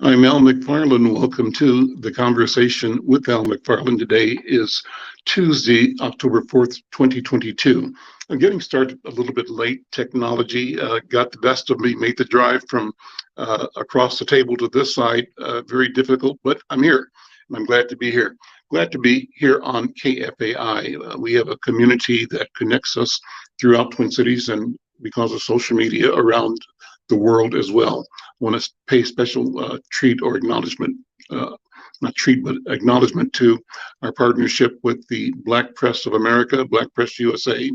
I'm Al McFarlane. Welcome to the conversation with Al McFarlane. Today is Tuesday, October 4th, 2022. I'm getting started a little bit late. Technology got the best of me, made the drive from across the table to this side very difficult, but I'm here. And I'm glad to be here. Glad to be here on KFAI. We have a community that connects us throughout Twin Cities and because of social media around the world as well. I want to pay special treat or acknowledgement, not treat, but acknowledgement to our partnership with the Black Press of America, Black Press USA,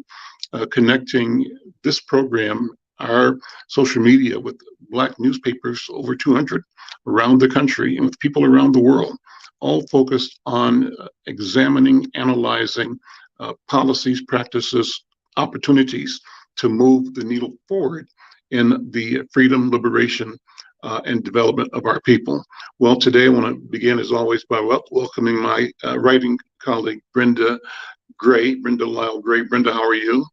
connecting this program, our social media, with Black newspapers, over 200 around the country and with people around the world, all focused on examining, analyzing policies, practices, opportunities to move the needle forward in the freedom, liberation, and development of our people. Well, today I want to begin, as always, by welcoming my writing colleague, Brenda Lyle-Gray. Brenda, how are you?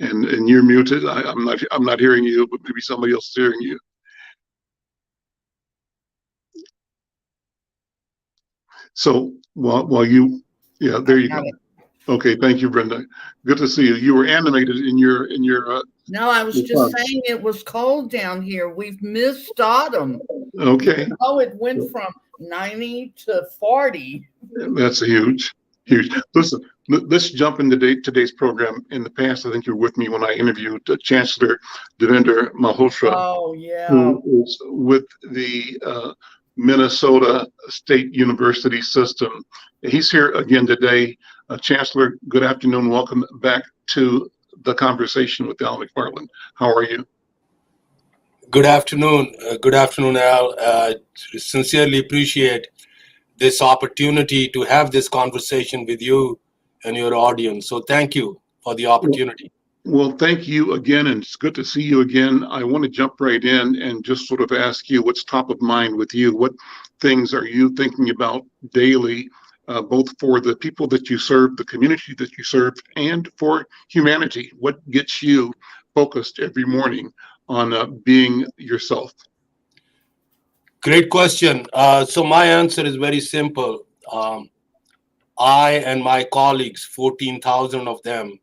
And you're muted. I'm not hearing you, but maybe somebody else is hearing you. So while you, yeah, there you go. Okay, thank you, Brenda. Good to see you. You were animated in your. No, I was just saying it was cold down here. We've missed autumn. Okay. Oh, it went from 90 to 40. That's a huge. Listen, let's jump into today's program. In the past, I think you were with me when I interviewed Chancellor Dervinder Malhotra. Oh, yeah. Who is with the Minnesota State University system. He's here again today. Chancellor, good afternoon. Welcome back to the conversation with Al McFarlane. How are you? Good afternoon. Good afternoon, Al. Sincerely appreciate this opportunity to have this conversation with you and your audience. So thank you for the opportunity. Well, thank you again, and it's good to see you again. I want to jump right in and just sort of ask you what's top of mind with you. What things are you thinking about daily, both for the people that you serve, the community that you serve, and for humanity? What gets you focused every morning on being yourself? Great question. So my answer is very simple. I and my colleagues, 14,000 of them,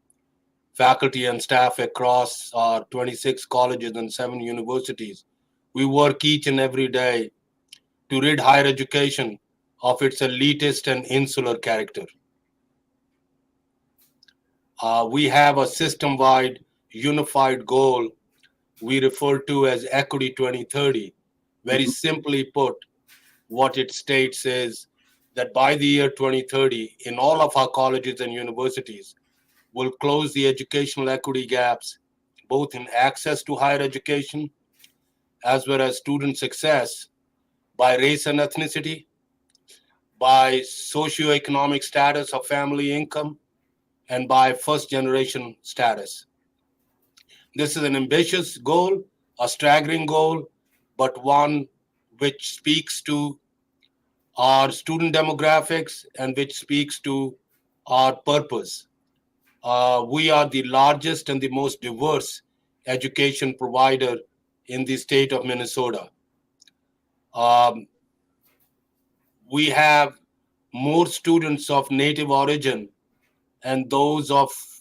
faculty and staff across 26 colleges and 7 universities, we work each and every day to rid higher education of its elitist and insular character. We have a system-wide unified goal we refer to as Equity 2030. Very simply put, what it states is that by the year 2030, in all of our colleges and universities, we'll close the educational equity gaps, both in access to higher education, as well as student success, by race and ethnicity, by socioeconomic status of family income, and by first-generation status. This is an ambitious goal, a staggering goal, but one which speaks to our student demographics and which speaks to our purpose. We are the largest and the most diverse education provider in the state of Minnesota. We have more students of Native origin and those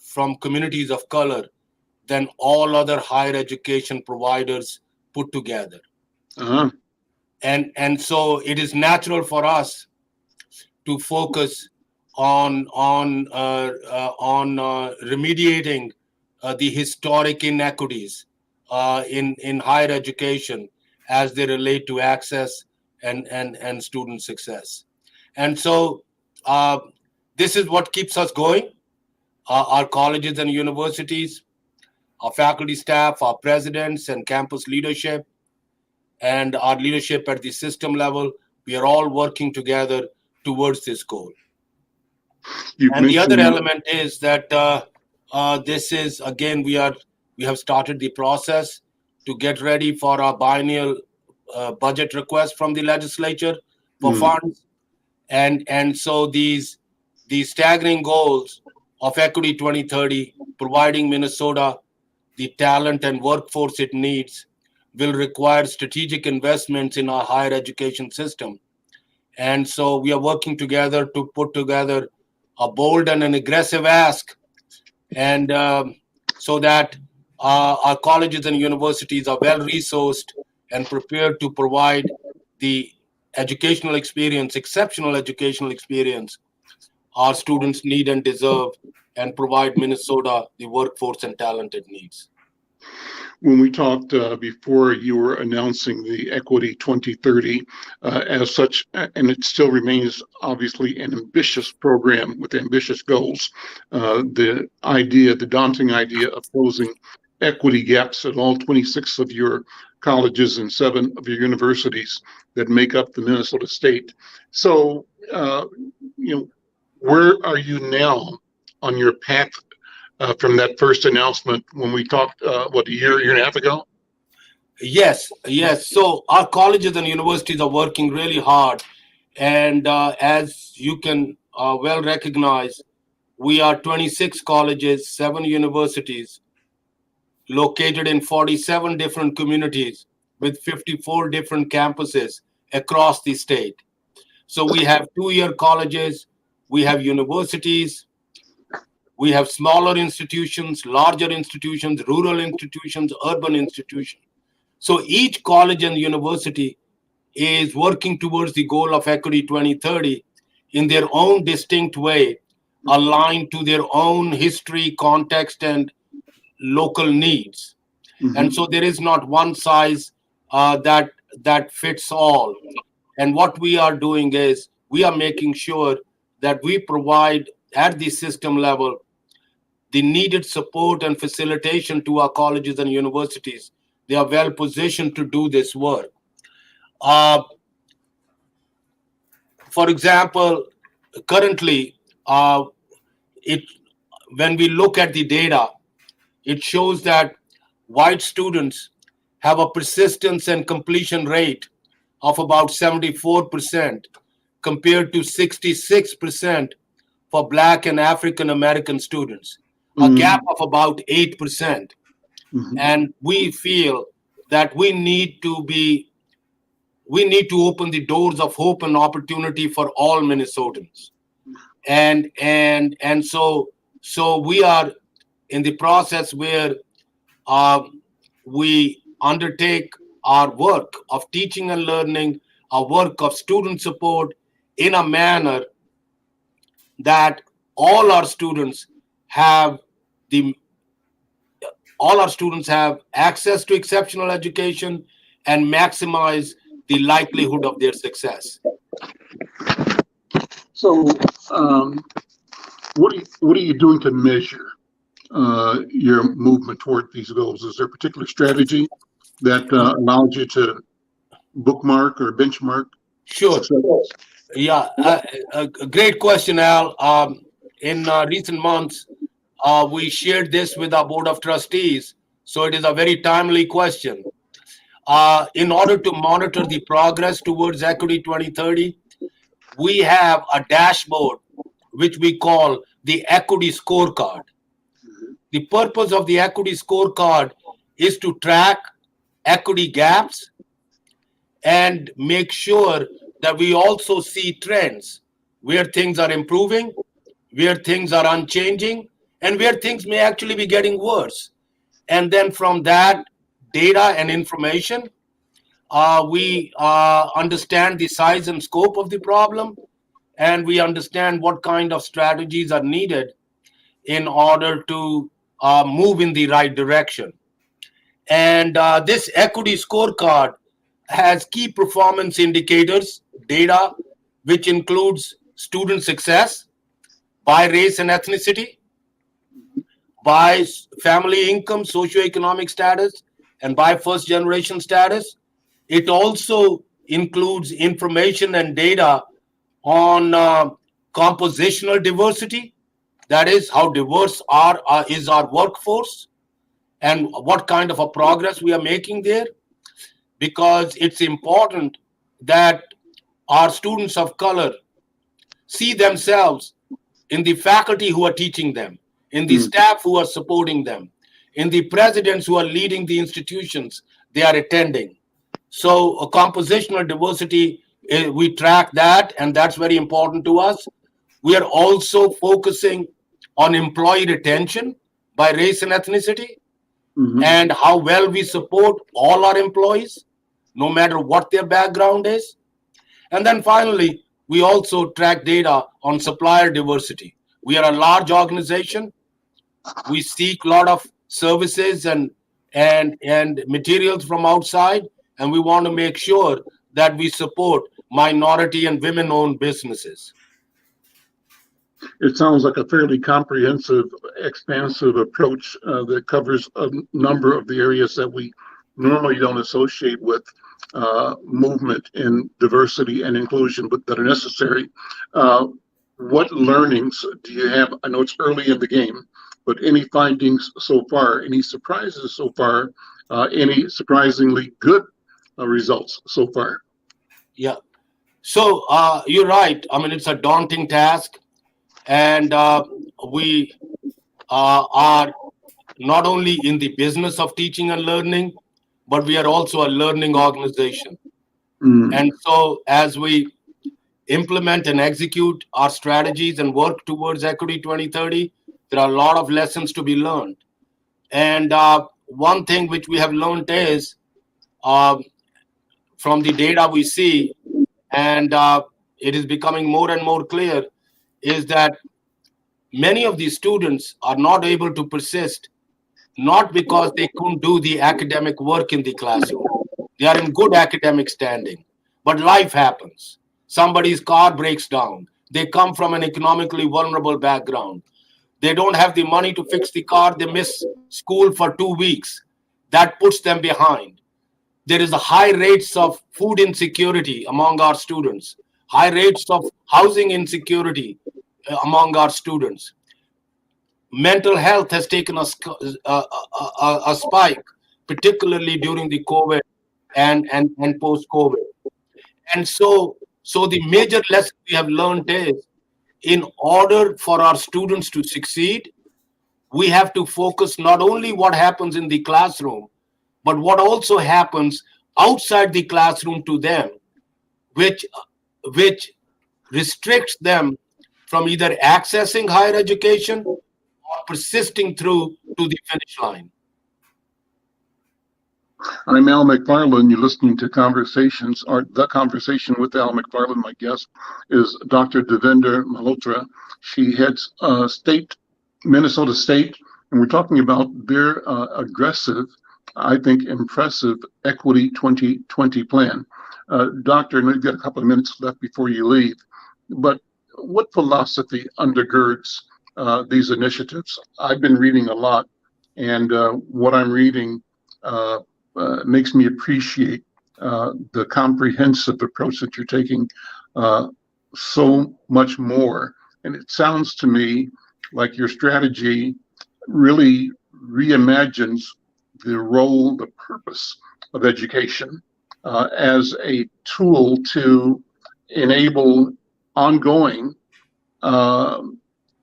from communities of color than all other higher education providers put together. Uh-huh. And so it is natural for us to focus on remediating the historic inequities in higher education as they relate to access and student success. And so this is what keeps us going. Our colleges and universities, our faculty staff, our presidents and campus leadership, and our leadership at the system level, we are all working together towards this goal. And the other element is that this is, again, we have started the process to get ready for our biennial budget request from the legislature for funds. And so these staggering goals of Equity 2030, providing Minnesota the talent and workforce it needs will require strategic investments in our higher education system. And so we are working together to put together a bold and an aggressive ask, and so that our colleges and universities are well resourced and prepared to provide the educational experience, exceptional educational experience our students need and deserve, and provide Minnesota the workforce and talent it needs. When we talked before, you were announcing the Equity 2030 as such, and it still remains obviously an ambitious program with ambitious goals. The daunting idea of closing equity gaps at all 26 of your colleges and 7 of your universities that make up the Minnesota state. So, where are you now on your path from that first announcement when we talked, a year and a half ago? Yes. So our colleges and universities are working really hard. And as you can well recognize, we are 26 colleges, 7 universities located in 47 different communities with 54 different campuses across the state. So we have 2-year colleges, we have universities, we have smaller institutions, larger institutions, rural institutions, urban institutions. So each college and university is working towards the goal of Equity 2030 in their own distinct way, aligned to their own history, context, and local needs. Mm-hmm. And so there is not one size that fits all. And what we are doing is we are making sure that we provide at the system level the needed support and facilitation to our colleges and universities. They are well positioned to do this work. For example, currently, when we look at the data, it shows that white students have a persistence and completion rate of about 74% compared to 66% for Black and African American students, a gap of about 8%. Mm-hmm. And we feel that we need to open the doors of hope and opportunity for all Minnesotans. And so we are in the process where we undertake our work of teaching and learning, our work of student support in a manner that all our students have access to exceptional education and maximize the likelihood of their success. So, what are you doing to measure your movement toward these goals? Is there a particular strategy that allows you to bookmark or benchmark? Sure. Yeah, a great question, Al. In recent months, we shared this with our board of trustees, so it is a very timely question. In order to monitor the progress towards Equity 2030, we have a dashboard which we call the Equity Scorecard. The purpose of the Equity Scorecard is to track equity gaps and make sure that we also see trends where things are improving, where things are unchanging, and where things may actually be getting worse. And then from that data and information, we understand the size and scope of the problem, and we understand what kind of strategies are needed in order to move in the right direction. And this Equity Scorecard has key performance indicators, data, which includes student success by race and ethnicity, by family income, socioeconomic status, and by first-generation status. It also includes information and data on compositional diversity, that is, how diverse is our workforce and what kind of a progress we are making there, because it's important that our students of color see themselves in the faculty who are teaching them, in the staff who are supporting them, in the presidents who are leading the institutions they are attending. So a compositional diversity, we track that, and that's very important to us. We are also focusing on employee retention by race and ethnicity, and how well we support all our employees, no matter what their background is. And then finally, we also track data on supplier diversity. We are a large organization. We seek a lot of services and materials from outside, and we want to make sure that we support minority and women-owned businesses. It sounds like a fairly comprehensive, expansive approach that covers a number of the areas that we normally don't associate with movement in diversity and inclusion, but that are necessary. What learnings do you have? I know it's early in the game, but any findings so far, any surprises so far, any surprisingly good results so far? Yeah. So you're right. I mean, it's a daunting task. And we are not only in the business of teaching and learning, but we are also a learning organization. And so as we implement and execute our strategies and work towards Equity 2030, there are a lot of lessons to be learned. And one thing which we have learned is from the data we see, and it is becoming more and more clear, is that many of these students are not able to persist, not because they couldn't do the academic work in the classroom. They are in good academic standing, but life happens. Somebody's car breaks down. They come from an economically vulnerable background. They don't have the money to fix the car. They miss school for 2 weeks. That puts them behind. There is a high rates of food insecurity among our students, high rates of housing insecurity among our students. Mental health has taken a spike, particularly during the COVID and post-COVID. And so the major lesson we have learned is, in order for our students to succeed, we have to focus not only what happens in the classroom, but what also happens outside the classroom to them, which restricts them from either accessing higher education or persisting through to the finish line. I'm Al McFarlane. You're listening to Conversations, or The Conversation with Al McFarlane. My guest is Dr. Dervinder Malhotra. She heads Minnesota State, and we're talking about their aggressive, I think impressive, Equity 2020 plan. Doctor, I know you've got a couple of minutes left before you leave, but what philosophy undergirds these initiatives? I've been reading a lot, and what I'm reading makes me appreciate the comprehensive approach that you're taking so much more. And it sounds to me like your strategy really reimagines the role, the purpose of education as a tool to enable ongoing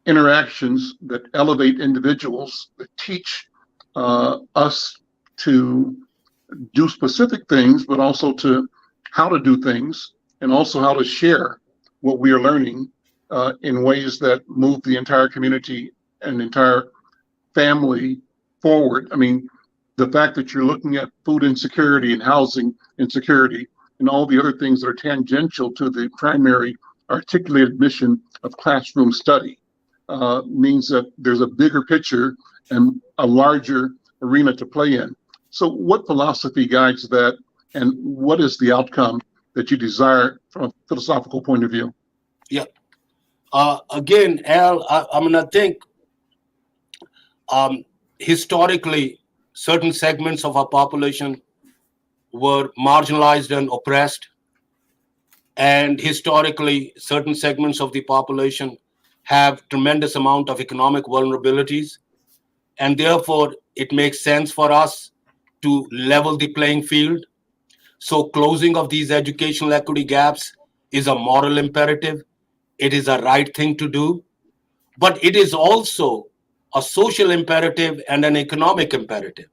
interactions that elevate individuals, that teach us to do specific things, but also to how to do things, and also how to share what we are learning in ways that move the entire community and entire family forward. I mean, the fact that you're looking at food insecurity and housing insecurity and all the other things that are tangential to the primary articulated mission of classroom study means that there's a bigger picture and a larger arena to play in. So what philosophy guides that, and what is the outcome that you desire from a philosophical point of view? Yeah. Again, Al, I think historically, certain segments of our population were marginalized and oppressed. And historically, certain segments of the population have tremendous amount of economic vulnerabilities. And therefore, it makes sense for us to level the playing field. So closing of these educational equity gaps is a moral imperative. It is a right thing to do. But it is also a social imperative and an economic imperative.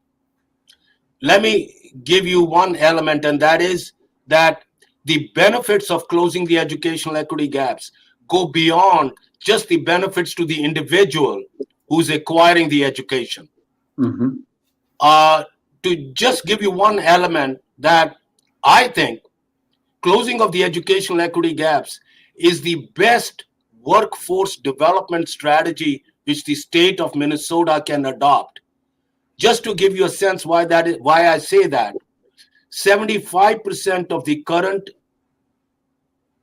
Let me give you one element, and that is that the benefits of closing the educational equity gaps go beyond just the benefits to the individual who's acquiring the education. Mm-hmm. To just give you one element, that I think closing of the educational equity gaps is the best workforce development strategy which the state of Minnesota can adopt. Just to give you a sense why I say that, 75% of the current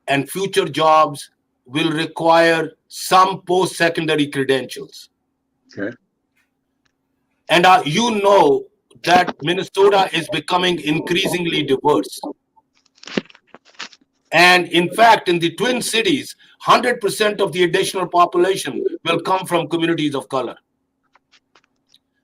and future jobs will require some post-secondary credentials. Okay. And you know that Minnesota is becoming increasingly diverse. And in fact, in the Twin Cities, 100% of the additional population will come from communities of color.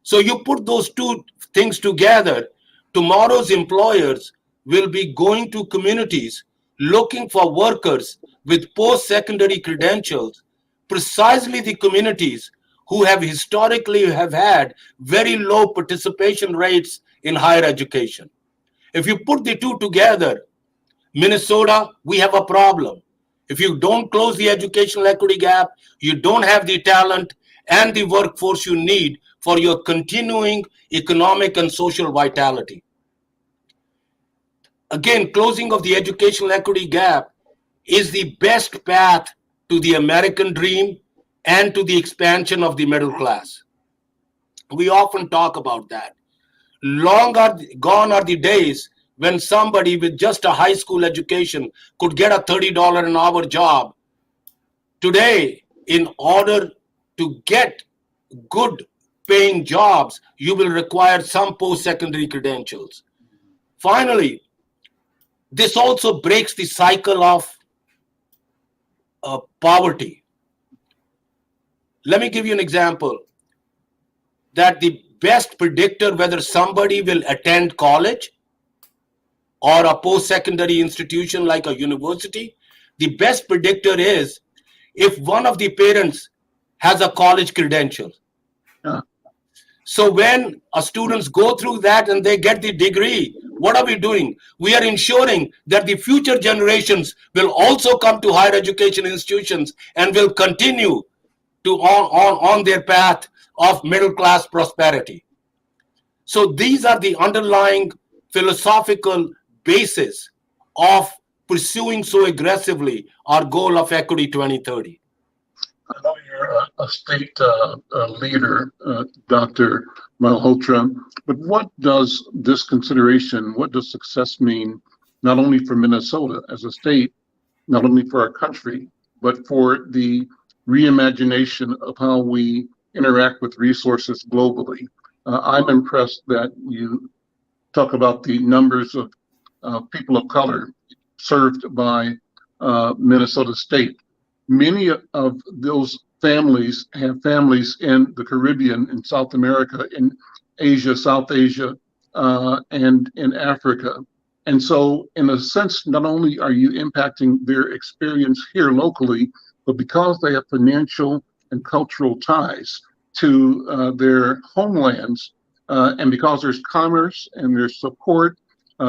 So you put those two things together, tomorrow's employers will be going to communities looking for workers with post-secondary credentials, precisely the communities who have historically had very low participation rates in higher education. If you put the two together, Minnesota, we have a problem. If you don't close the educational equity gap, you don't have the talent and the workforce you need for your continuing economic and social vitality. Again, closing of the educational equity gap is the best path to the American dream and to the expansion of the middle class. We often talk about that. Long gone are the days when somebody with just a high school education could get a $30 an hour job. Today, in order to get good paying jobs, you will require some post-secondary credentials. Finally, this also breaks the cycle of poverty. Let me give you an example. That the best predictor whether somebody will attend college or a post-secondary institution like a university, the best predictor is if one of the parents has a college credential. So when students go through that and they get the degree, what are we doing? We are ensuring that the future generations will also come to higher education institutions and will continue to on their path of middle class prosperity. So these are the underlying philosophical basis of pursuing so aggressively our goal of Equity 2030. I know you're a state leader, Dr. Malhotra, but what does this consideration, what does success mean, not only for Minnesota as a state, not only for our country, but for the reimagination of how we interact with resources globally? I'm impressed that you talk about the numbers of people of color served by Minnesota State. Many of those families have families in the Caribbean, in South America, in Asia, South Asia, and in Africa. And so, in a sense, not only are you impacting their experience here locally, but because they have financial and cultural ties to their homelands, and because there's commerce and there's support,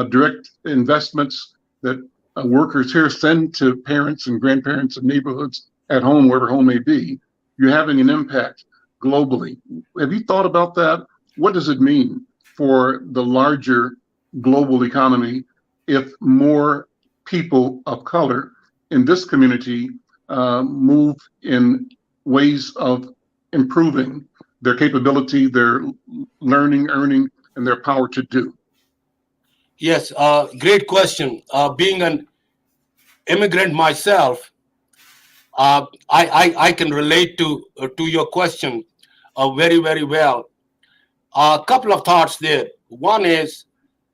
direct investments that workers here send to parents and grandparents and neighborhoods at home, wherever home may be, you're having an impact globally. Have you thought about that? What does it mean for the larger global economy if more people of color in this community move in ways of improving their capability, their learning, earning, and their power to do? Yes, great question. Being an immigrant myself, I can relate to your question very, very well. A couple of thoughts there. One is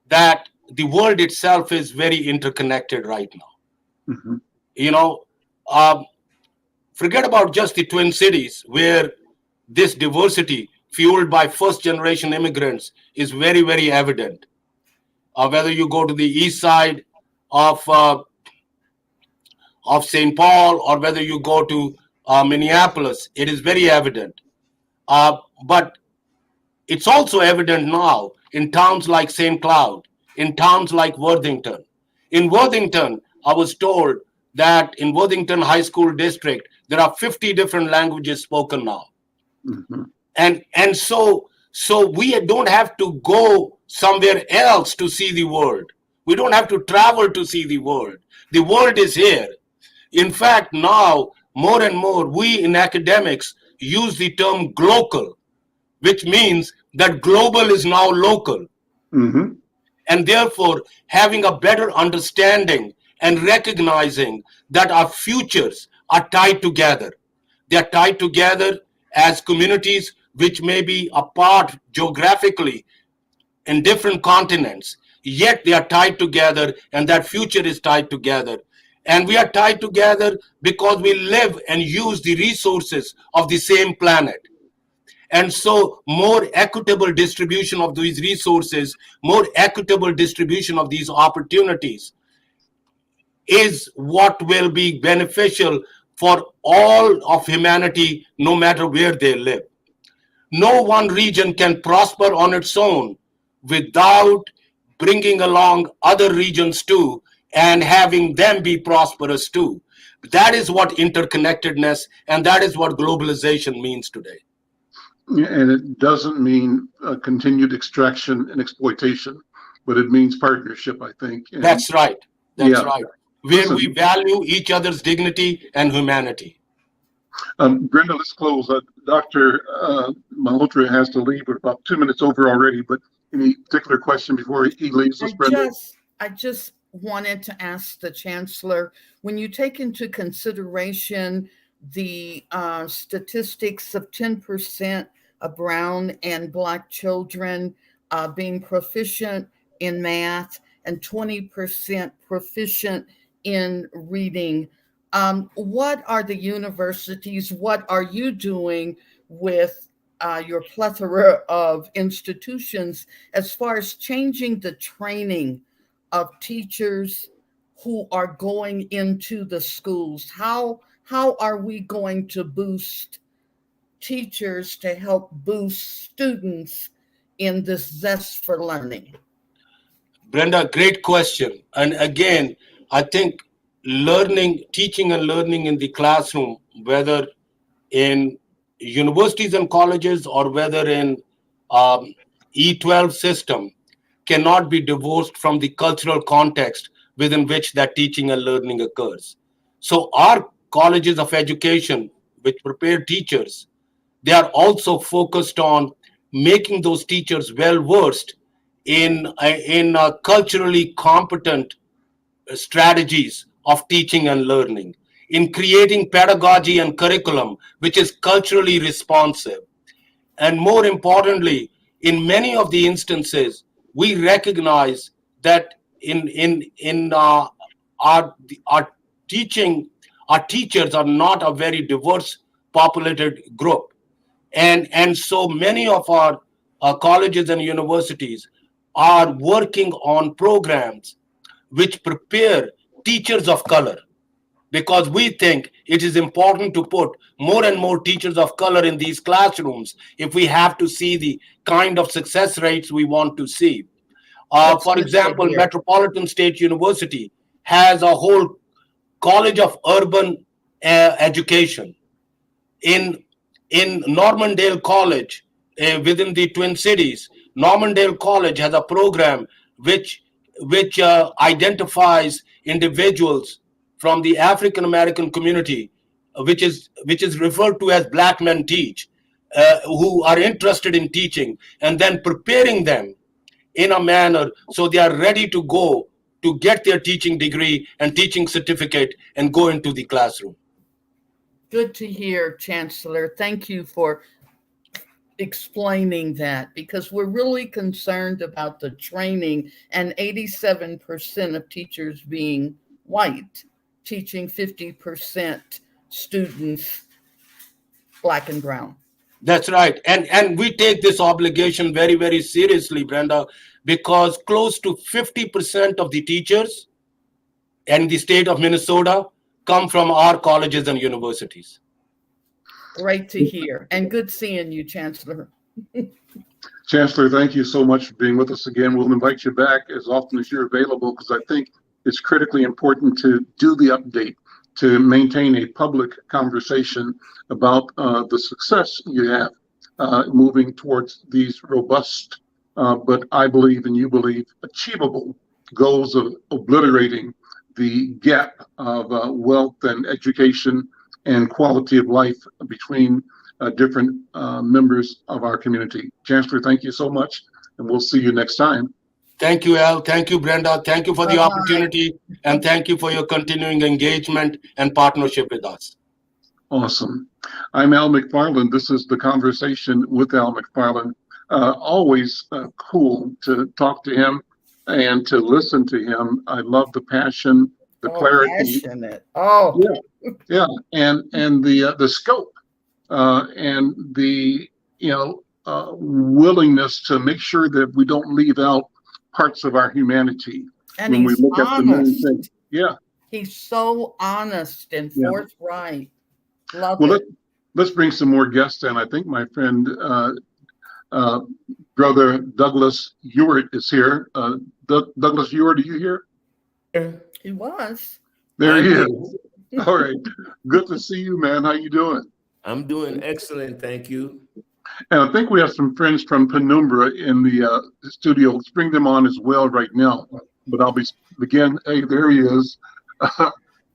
that the world itself is very interconnected right now. Mm-hmm. You know, forget about just the Twin Cities, where this diversity fueled by first-generation immigrants is very, very evident. Whether you go to the east side of St. Paul or whether you go to Minneapolis, it is very evident. But it's also evident now in towns like St. Cloud, in towns like Worthington. In Worthington, I was told that in Worthington High School District, there are 50 different languages spoken now. Mhm. And so we don't have to go somewhere else to see the world. We don't have to travel to see the world. The world is here. In fact, now more and more we in academics use the term glocal, which means that global is now local. Mhm. And therefore, having a better understanding and recognizing that our futures are tied together. They are tied together as communities which may be apart geographically in different continents, yet they are tied together, and that future is tied together. And we are tied together because we live and use the resources of the same planet. And so more equitable distribution of these resources, more equitable distribution of these opportunities is what will be beneficial for all of humanity, no matter where they live. No one region can prosper on its own without bringing along other regions too and having them be prosperous too. That is what interconnectedness and that is what globalization means today. And it doesn't mean continued extraction and exploitation, but it means partnership, I think. And That's right. That's yeah, right. Where listen, we value each other's dignity and humanity. Brenda, let's close. Dr. Malhotra has to leave. We're about 2 minutes over already, but any particular question before he leaves us, Brenda? I just wanted to ask the Chancellor, when you take into consideration the statistics of 10% of brown and Black children being proficient in math and 20% proficient in reading, what are the universities, what are you doing with your plethora of institutions as far as changing the training of teachers who are going into the schools? How are we going to boost teachers to help boost students in this zest for learning? Brenda, great question. And again, I think teaching and learning in the classroom, whether in universities and colleges or whether in E12 system, cannot be divorced from the cultural context within which that teaching and learning occurs. So our colleges of education, which prepare teachers, they are also focused on making those teachers well versed in culturally competent strategies of teaching and learning, in creating pedagogy and curriculum which is culturally responsive. And more importantly, in many of the instances, we recognize that in our teaching, our teachers are not a very diverse populated group, and so many of our colleges and universities are working on programs which prepare teachers of color, because we think it is important to put more and more teachers of color in these classrooms if we have to see the kind of success rates we want to see. That's For good to example, hear. Metropolitan State University has a whole College of Urban Education. In Normandale College, within the Twin Cities, Normandale College has a program which identifies individuals from the African American community, which is referred to as Black Men Teach, who are interested in teaching, and then preparing them in a manner so they are ready to go to get their teaching degree and teaching certificate and go into the classroom. Good to hear, Chancellor. Thank you for explaining that, because we're really concerned about the training and 87% of teachers being white, teaching 50% students Black and brown. That's right. And we take this obligation very, very seriously, Brenda, because close to 50% of the teachers in the state of Minnesota come from our colleges and universities. Great to hear. And good seeing you, Chancellor. Chancellor, thank you so much for being with us again. We'll invite you back as often as you're available, because I think it's critically important to do the update, to maintain a public conversation about the success you have moving towards these robust, but I believe and you believe achievable goals of obliterating the gap of wealth and education and quality of life between different members of our community. Chancellor, thank you so much, and we'll see you next time. Thank you, Al. Thank you, Brenda. Thank you for the Bye-bye. opportunity, and thank you for your continuing engagement and partnership with us. Awesome. I'm Al McFarlane. This is The Conversation with Al McFarlane. Always cool to talk to him and to listen to him. I love the passion, the clarity. Passionate. Oh, Yeah, and the scope and the willingness to make sure that we don't leave out parts of our humanity and when we he's look at the main honest. thing. Yeah. He's so honest and Yeah. forthright. Love Well, it. let's bring some more guests in. I think my friend, Brother Douglas Ewart is here. Douglas Ewart, are you here? He was. There he is. All right. Good to see you, man. How you doing? I'm doing excellent, thank you. And I think we have some friends from Penumbra in the studio. Let's bring them on as well right now. But I'll begin. Hey, there he is.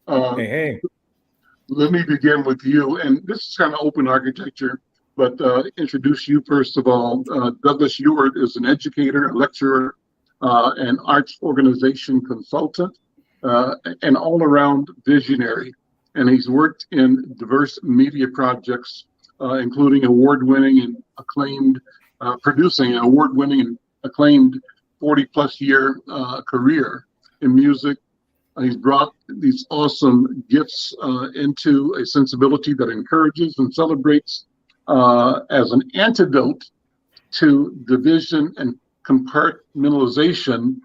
Hey. Let me begin with you. And this is kind of open architecture, but introduce you first of all. Douglas Ewart is an educator, a lecturer, an arts organization consultant, an all-around visionary. And he's worked in diverse media projects, including award-winning and acclaimed, producing an award-winning and acclaimed 40-plus year career in music. He's brought these awesome gifts into a sensibility that encourages and celebrates as an antidote to division and compartmentalization,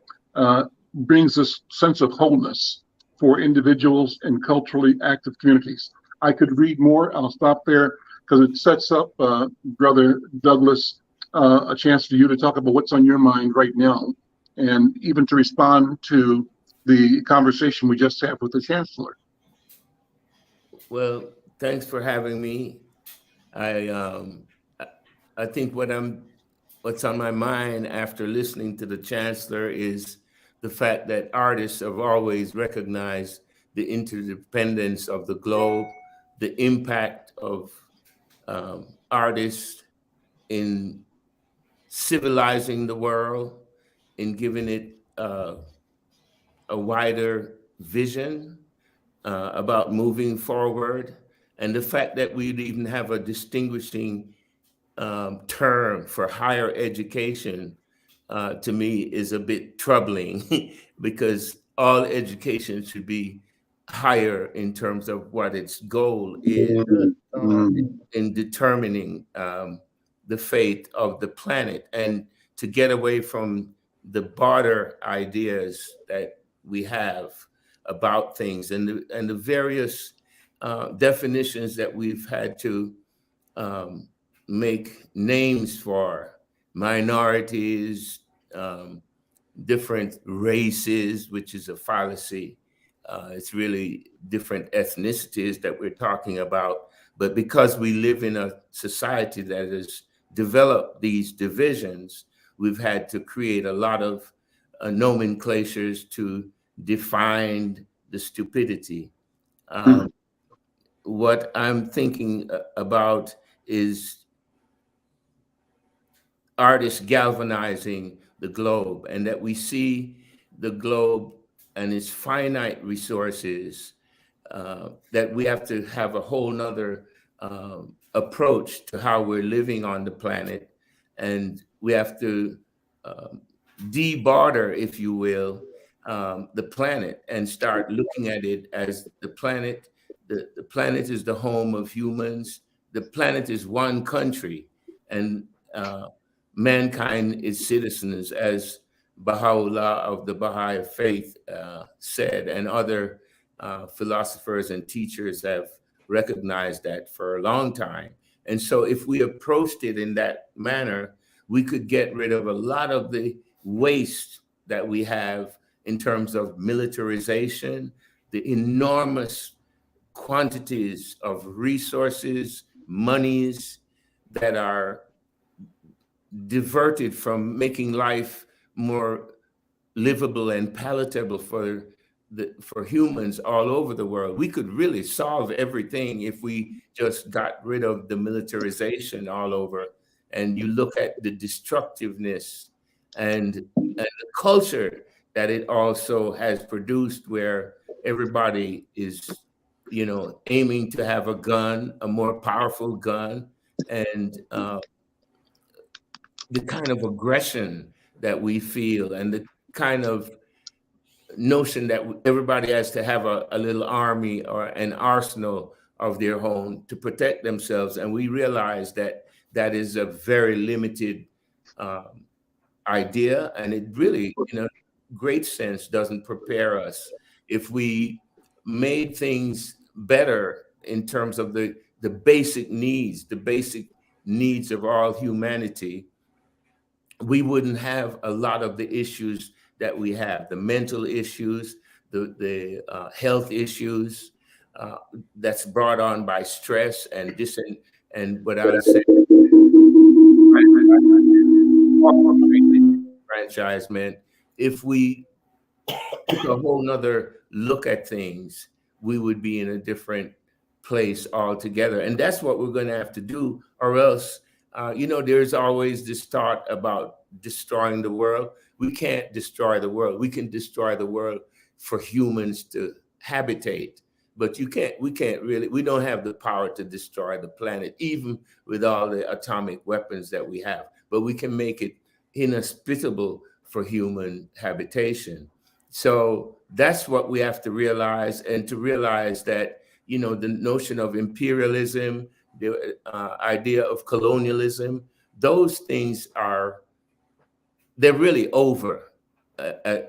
brings this sense of wholeness for individuals and culturally active communities. I could read more. I'll stop there because it sets up, Brother Douglas, a chance for you to talk about what's on your mind right now, and even to respond to the conversation we just had with the Chancellor. Well, thanks for having me. I think what's on my mind after listening to the Chancellor is the fact that artists have always recognized the interdependence of the globe, the impact of artists in civilizing the world, in giving it a wider vision about moving forward, and the fact that we'd even have a distinguishing term for higher education to me is a bit troubling because all education should be higher in terms of what its goal is in determining the fate of the planet, and to get away from the barter ideas that we have about things and the various definitions that we've had to make names for minorities, different races, which is a fallacy. It's really different ethnicities that we're talking about. But because we live in a society that has developed these divisions, we've had to create a lot of nomenclatures to define the stupidity. What I'm thinking about is artists galvanizing the globe, and that we see the globe and its finite resources, that we have to have a whole nother approach to how we're living on the planet. And we have to de-barter, if you will, the planet and start looking at it as the planet. The planet is the home of humans. The planet is one country, and mankind is citizens, as Baha'u'llah of the Baha'i faith said, and other philosophers and teachers have recognized that for a long time. And so if we approached it in that manner, we could get rid of a lot of the waste that we have in terms of militarization, the enormous quantities of resources, monies that are diverted from making life more livable and palatable for humans all over the world. We could really solve everything if we just got rid of the militarization all over. And you look at the destructiveness and the culture that it also has produced, where everybody is, aiming to have a gun, a more powerful gun, and the kind of aggression that we feel, and the kind of notion that everybody has to have a little army or an arsenal of their own to protect themselves. And we realize that that is a very limited idea, and it really, in a great sense, doesn't prepare us. If we made things better in terms of the basic needs of all humanity, we wouldn't have a lot of the issues that we have, the mental issues, the health issues that's brought on by stress and what I would say, enfranchisement. If we took a whole nother look at things, we would be in a different place altogether. And that's what we're going to have to do, or else, there's always this thought about destroying the world. We can't destroy the world. We can destroy the world for humans to habitate, but we don't have the power to destroy the planet, even with all the atomic weapons that we have, but we can make it inhospitable for human habitation. So that's what we have to realize, and to realize that, the notion of imperialism, the idea of colonialism, those things they're really over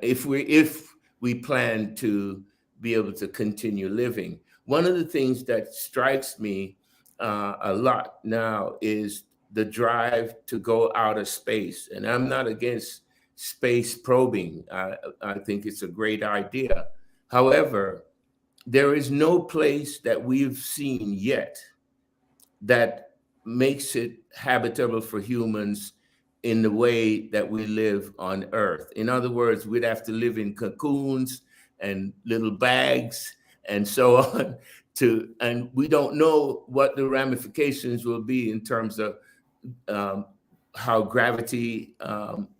if we plan to be able to continue living. One of the things that strikes me a lot now is the drive to go out of space. And I'm not against space probing. I think it's a great idea. However, there is no place that we've seen yet that makes it habitable for humans in the way that we live on Earth. In other words, we'd have to live in cocoons and little bags and so on and we don't know what the ramifications will be in terms of how gravity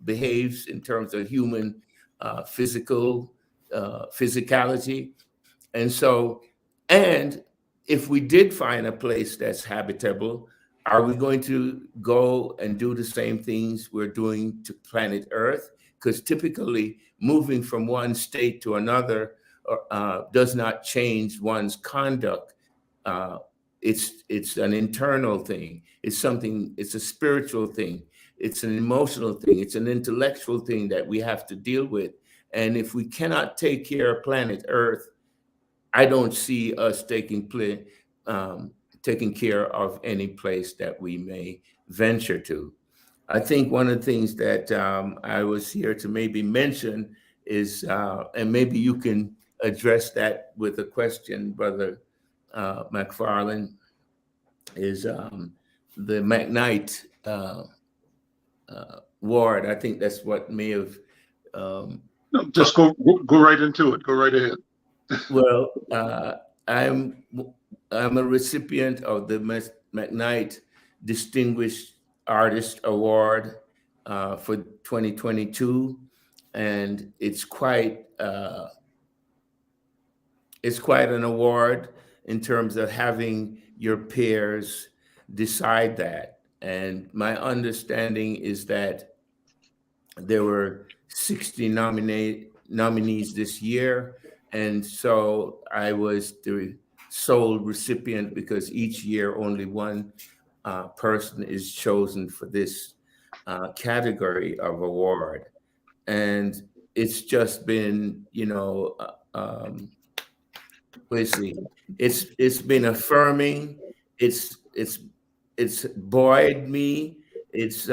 behaves in terms of human physicality. And if we did find a place that's habitable, are we going to go and do the same things we're doing to planet Earth? Because typically moving from one state to another does not change one's conduct. It's an internal thing. It's a spiritual thing. It's an emotional thing. It's an intellectual thing that we have to deal with. And if we cannot take care of planet Earth, I don't see us taking care of any place that we may venture to. I think one of the things that I was here to maybe mention is, and maybe you can address that with a question, Brother McFarlane, is the McKnight ward. I think that's what may have. No, just go right into it. Go right ahead. Well, I'm a recipient of the McKnight Distinguished Artist Award for 2022, and it's quite an award in terms of having your peers decide that. And my understanding is that there were 60 nominees this year. And so I was the sole recipient, because each year only one person is chosen for this category of award. And it's just been, Wesley. It's been affirming. It's buoyed me. It's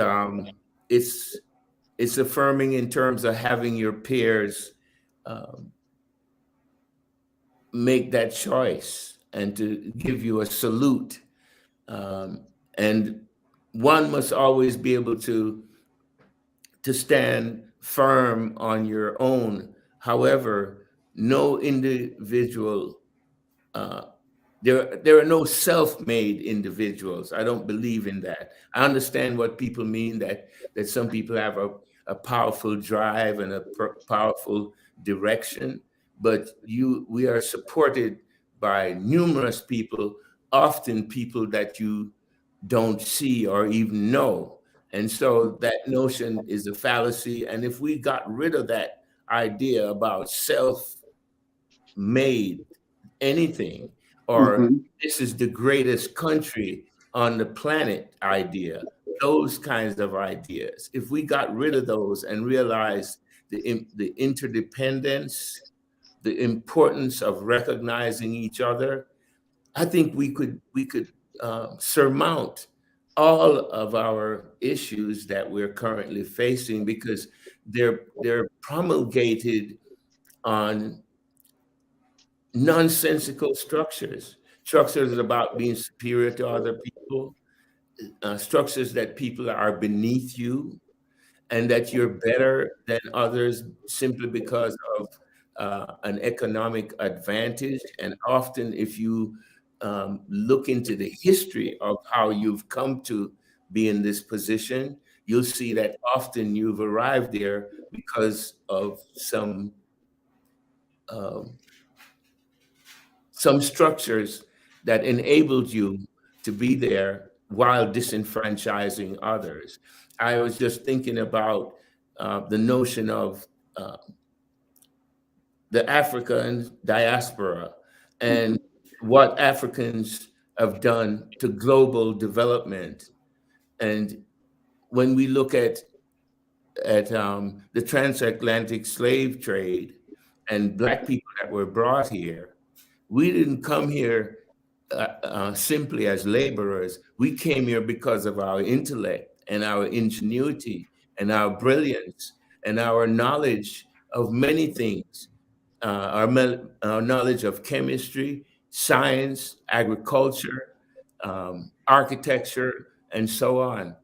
affirming in terms of having your peers um, make that choice and to give you a salute. And one must always be able to stand firm on your own. However, no individual, there are no self-made individuals. I don't believe in that. I understand what people mean, that some people have a powerful drive and a powerful direction, but we are supported by numerous people, often people that you don't see or even know. And so that notion is a fallacy. And if we got rid of that idea about self-made anything, or this is the greatest country on the planet idea, those kinds of ideas, if we got rid of those and realized the interdependence, the importance of recognizing each other, I think we could surmount all of our issues that we're currently facing, because they're promulgated on nonsensical structures about being superior to other people, structures that people are beneath you and that you're better than others simply because of an economic advantage. And often, if you look into the history of how you've come to be in this position, you'll see that often you've arrived there because of some structures that enabled you to be there while disenfranchising others. I was just thinking about the notion of the African diaspora and what Africans have done to global development. And when we look at the transatlantic slave trade and Black people that were brought here, we didn't come here simply as laborers. We came here because of our intellect and our ingenuity and our brilliance and our knowledge of many things, our knowledge of chemistry, science, agriculture, architecture, and so on.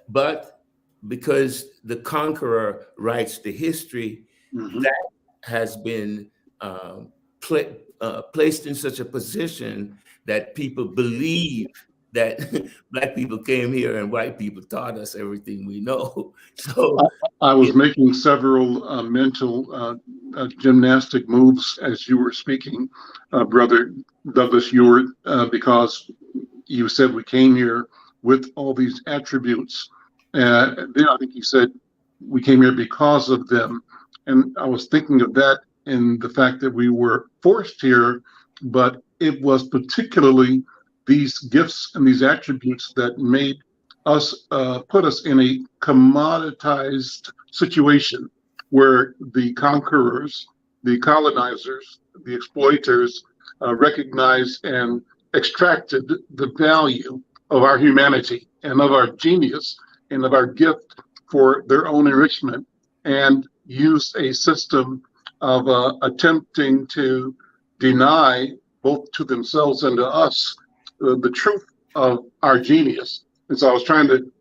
But because the conqueror writes the history, that has been placed in such a position that people believe that Black people came here and white people taught us everything we know. So I was making several mental gymnastic moves as you were speaking, Brother Douglas Ewart, because you said we came here with all these attributes. Then I think you said we came here because of them. And I was thinking of that in the fact that we were forced here, but it was particularly these gifts and these attributes that made us, put us in a commoditized situation where the conquerors, the colonizers, the exploiters recognized and extracted the value of our humanity and of our genius and of our gift for their own enrichment, and used a system of attempting to deny both to themselves and to us the truth of our genius. And so I was trying to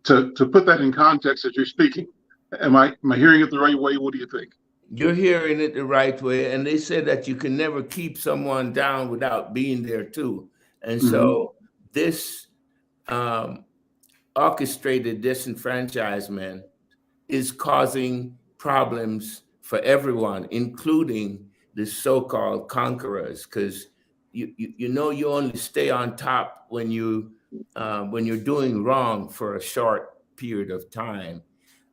put that in context as you're speaking. Am I hearing it the right way? What do you think? You're hearing it the right way. And they said that you can never keep someone down without being there too. And so this orchestrated disenfranchisement is causing problems for everyone, including the so-called conquerors, because you know you only stay on top when you're doing wrong for a short period of time,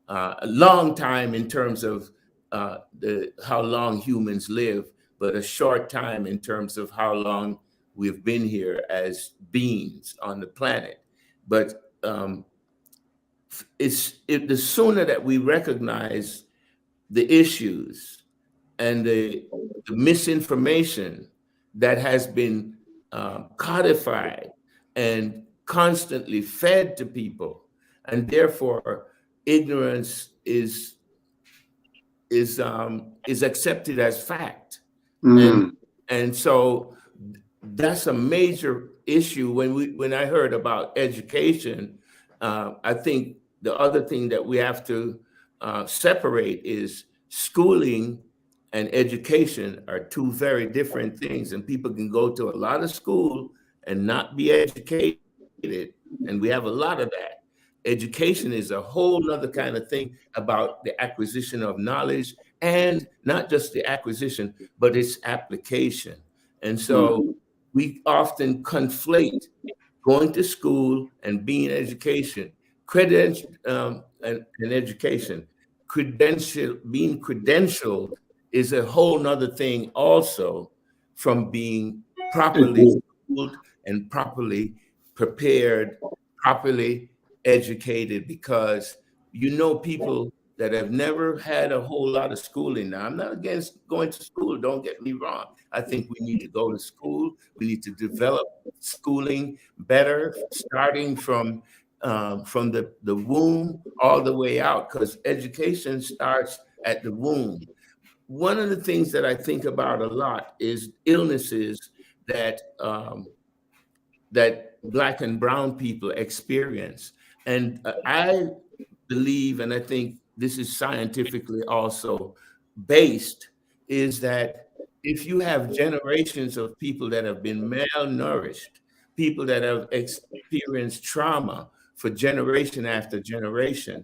a long time in terms of how long humans live, but a short time in terms of how long we've been here as beings on the planet. But the sooner that we recognize the issues and the misinformation that has been codified and constantly fed to people, and therefore ignorance is accepted as fact. And so that's a major issue. When I heard about education, I think the other thing that we have to separate is schooling and education are two very different things, and people can go to a lot of school and not be educated, and we have a lot of that. Education is a whole nother kind of thing about the acquisition of knowledge, and not just the acquisition, but its application. And so we often conflate going to school and being education, and education. Being credentialed is a whole nother thing also from being properly schooled and properly prepared, properly educated, because people that have never had a whole lot of schooling. Now, I'm not against going to school, don't get me wrong. I think we need to go to school. We need to develop schooling better, starting from the womb all the way out, because education starts at the womb. One of the things that I think about a lot is illnesses that Black and brown people experience. And I believe, and I think this is scientifically also based, is that if you have generations of people that have been malnourished, people that have experienced trauma for generation after generation,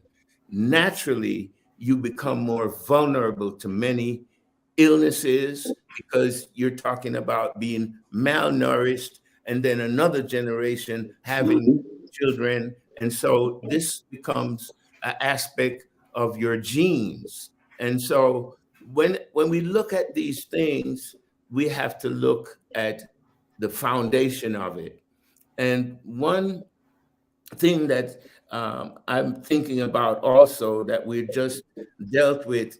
naturally you become more vulnerable to many illnesses, because you're talking about being malnourished and then another generation having children. And so this becomes an aspect of your genes. And so when we look at these things, we have to look at the foundation of it. And one thing that I'm thinking about also that we just dealt with,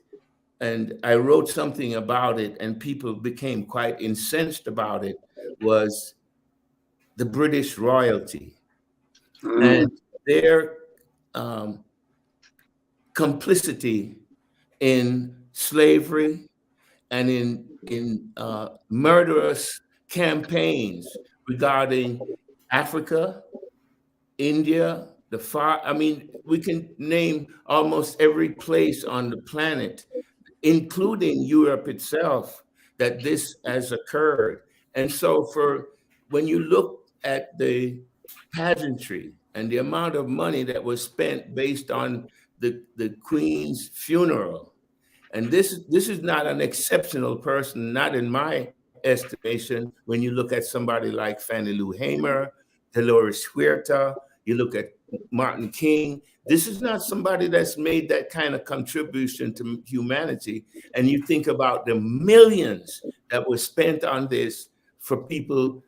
and I wrote something about it and people became quite incensed about it, was the British royalty and their complicity in slavery and in murderous campaigns regarding Africa, India, we can name almost every place on the planet, including Europe itself, that this has occurred. And so when you look at the pageantry and the amount of money that was spent based on the Queen's funeral, and this is not an exceptional person, not in my estimation. When you look at somebody like Fannie Lou Hamer, Dolores Huerta, you look at Martin King, this is not somebody that's made that kind of contribution to humanity. And you think about the millions that were spent on this for people,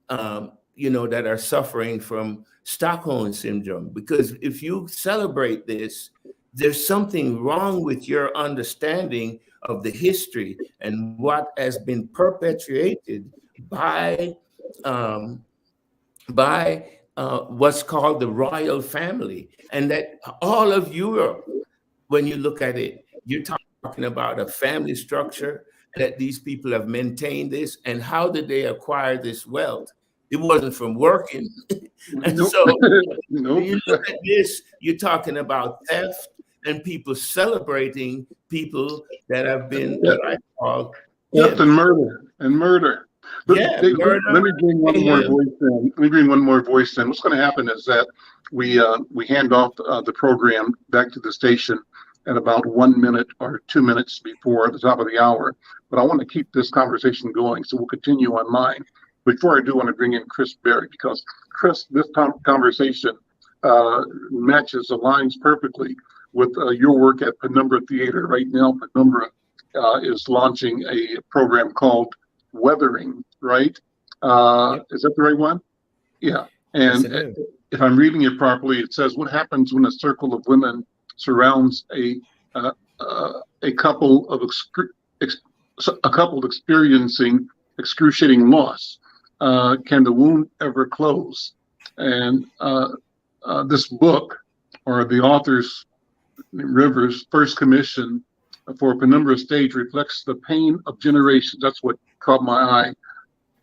that are suffering from Stockholm Syndrome. Because if you celebrate this, there's something wrong with your understanding of the history and what has been perpetuated by what's called the royal family. And that all of Europe, when you look at it, you're talking about a family structure that these people have maintained this. And how did they acquire this wealth? It wasn't from working. And so when you look at this, you're talking about theft and people celebrating people that have been what I call theft and murder. But Dave, let me bring one more voice in. What's going to happen is that we hand off the program back to the station at about 1 minute or 2 minutes before the top of the hour. But I want to keep this conversation going, so we'll continue on mine. Before I do, want to bring in Chris Berry, because Chris, this conversation aligns perfectly with your work at Penumbra Theater. Right now, Penumbra is launching a program called Weathering, right? Yep. Is that the right one? Yeah. And yes, if I'm reading it properly, it says, what happens when a circle of women surrounds a couple experiencing excruciating loss. Can the wound ever close? And this book, or the author's Rivers' first commission for Penumbra stage, reflects the pain of generations. That's what caught my eye.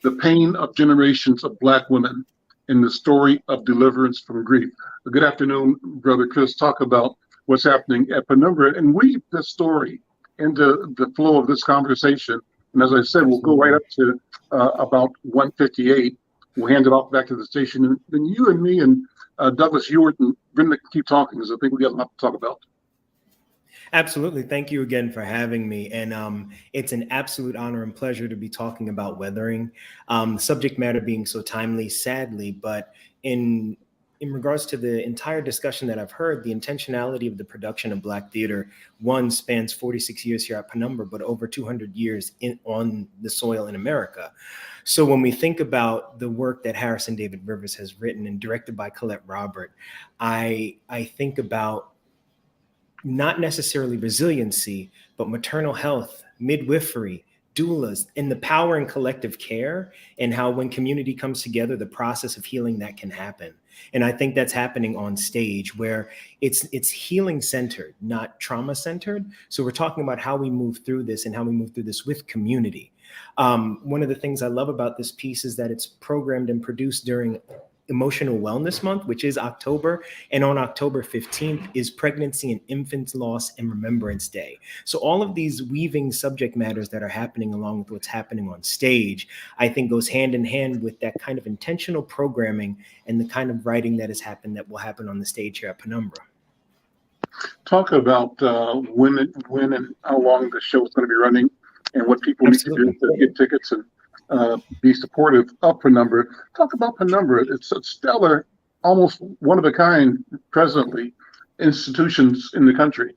The pain of generations of Black women in the story of deliverance from grief. Good afternoon, Brother Chris. Talk about what's happening at Penumbra and weave this story into the flow of this conversation. And as I said, we'll go right up to about 1:58. We'll hand it off back to the station. And then you and me and Douglas, Ewart, and Brenda keep talking, because I think we got a lot to talk about. Absolutely. Thank you again for having me. And it's an absolute honor and pleasure to be talking about weathering. Subject matter being so timely, sadly, but in regards to the entire discussion that I've heard, the intentionality of the production of Black theater, one, spans 46 years here at Penumbra, but over 200 years on the soil in America. So when we think about the work that Harrison David Rivers has written and directed by Colette Robert, I think about not necessarily resiliency, but maternal health, midwifery, doulas, and the power in collective care, and how when community comes together, the process of healing that can happen. And I think that's happening on stage, where it's healing centered, not trauma centered. So we're talking about how we move through this and how we move through this with community. One of the things I love about this piece is that it's programmed and produced during Emotional Wellness Month, which is October, and on October 15th is Pregnancy and Infant Loss and Remembrance Day. So all of these weaving subject matters that are happening along with what's happening on stage, I think goes hand in hand with that kind of intentional programming and the kind of writing that has happened, that will happen on the stage here at Penumbra. Talk about when and how long the show is going to be running, and what people Absolutely. need to do to get tickets and be supportive of Penumbra. Talk about Penumbra. It's a stellar, almost one of a kind, presently, institutions in the country.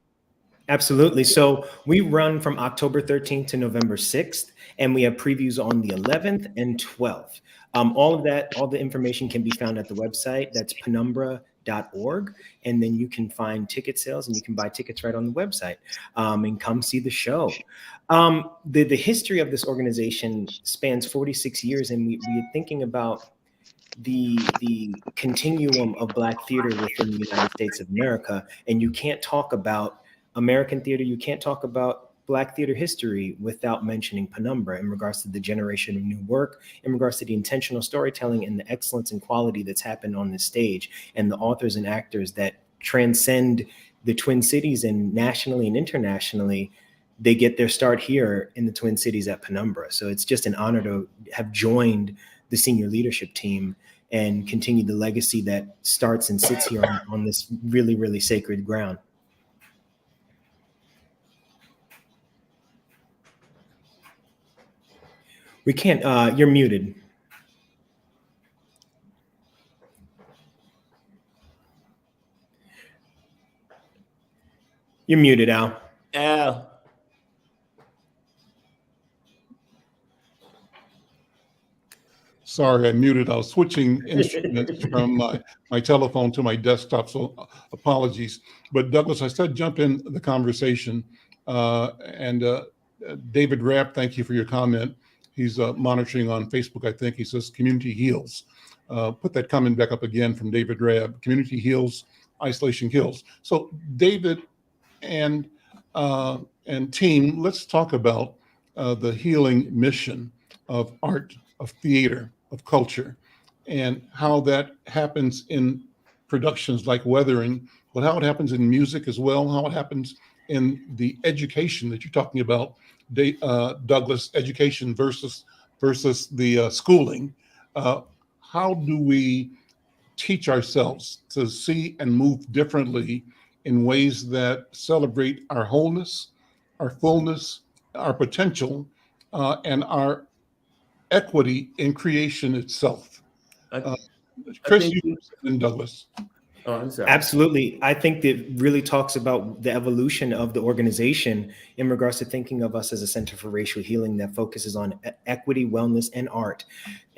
Absolutely. So we run from October 13th to November 6th, and we have previews on the 11th and 12th. All the information can be found at the website. That's penumbra.org. And then you can find ticket sales, and you can buy tickets right on the website, and come see the show. The history of this organization spans 46 years, and we're thinking about the continuum of Black theater within the United States of America. And you can't talk about American theater, you can't talk about Black theater history without mentioning Penumbra in regards to the generation of new work, in regards to the intentional storytelling and the excellence and quality that's happened on this stage, and the authors and actors that transcend the Twin Cities and nationally and internationally. They get their start here in the Twin Cities at Penumbra. So it's just an honor to have joined the senior leadership team and continue the legacy that starts and sits here on this really, really sacred ground. We can't, you're muted. You're muted, Al. Al. Sorry, I muted. I was switching instruments from my telephone to my desktop, so apologies. But Douglas, I said jump in the conversation. And David Rapp, thank you for your comment. He's monitoring on Facebook, I think. He says community heals. Put that comment back up again from David Rapp. Community heals, isolation kills. So David and team, let's talk about the healing mission of art, of theater, of culture, and how that happens in productions like Weathering, but how it happens in music as well, how it happens in the education that you're talking about, Douglas, education versus the schooling. How do we teach ourselves to see and move differently in ways that celebrate our wholeness, our fullness, our potential, and our equity in creation itself? Chris, you and Douglas. Oh, I'm sorry. Absolutely. I think that really talks about the evolution of the organization in regards to thinking of us as a center for racial healing that focuses on equity, wellness, and art,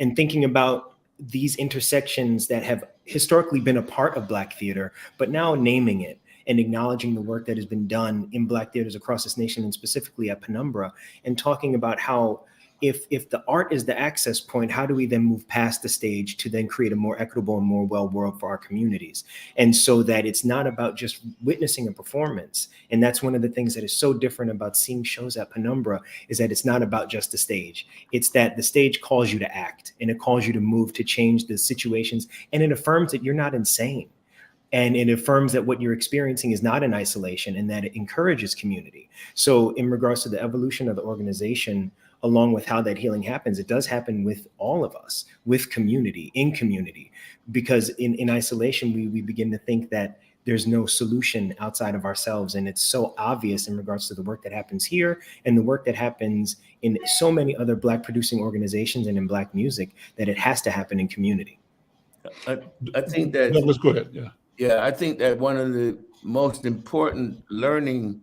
and thinking about these intersections that have historically been a part of Black theater, but now naming it and acknowledging the work that has been done in Black theaters across this nation, and specifically at Penumbra, and talking about how if the art is the access point, how do we then move past the stage to then create a more equitable and more well world for our communities? And so that it's not about just witnessing a performance. And that's one of the things that is so different about seeing shows at Penumbra, is that it's not about just the stage. It's that the stage calls you to act, and it calls you to move, to change the situations, and it affirms that you're not insane. And it affirms that what you're experiencing is not in isolation, and that it encourages community. So in regards to the evolution of the organization, along with how that healing happens, it does happen with all of us, with community, in community, because in isolation, we begin to think that there's no solution outside of ourselves. And it's so obvious in regards to the work that happens here and the work that happens in so many other Black producing organizations and in Black music, that it has to happen in community. I think that, Let's go ahead. Yeah, I think that one of the most important learning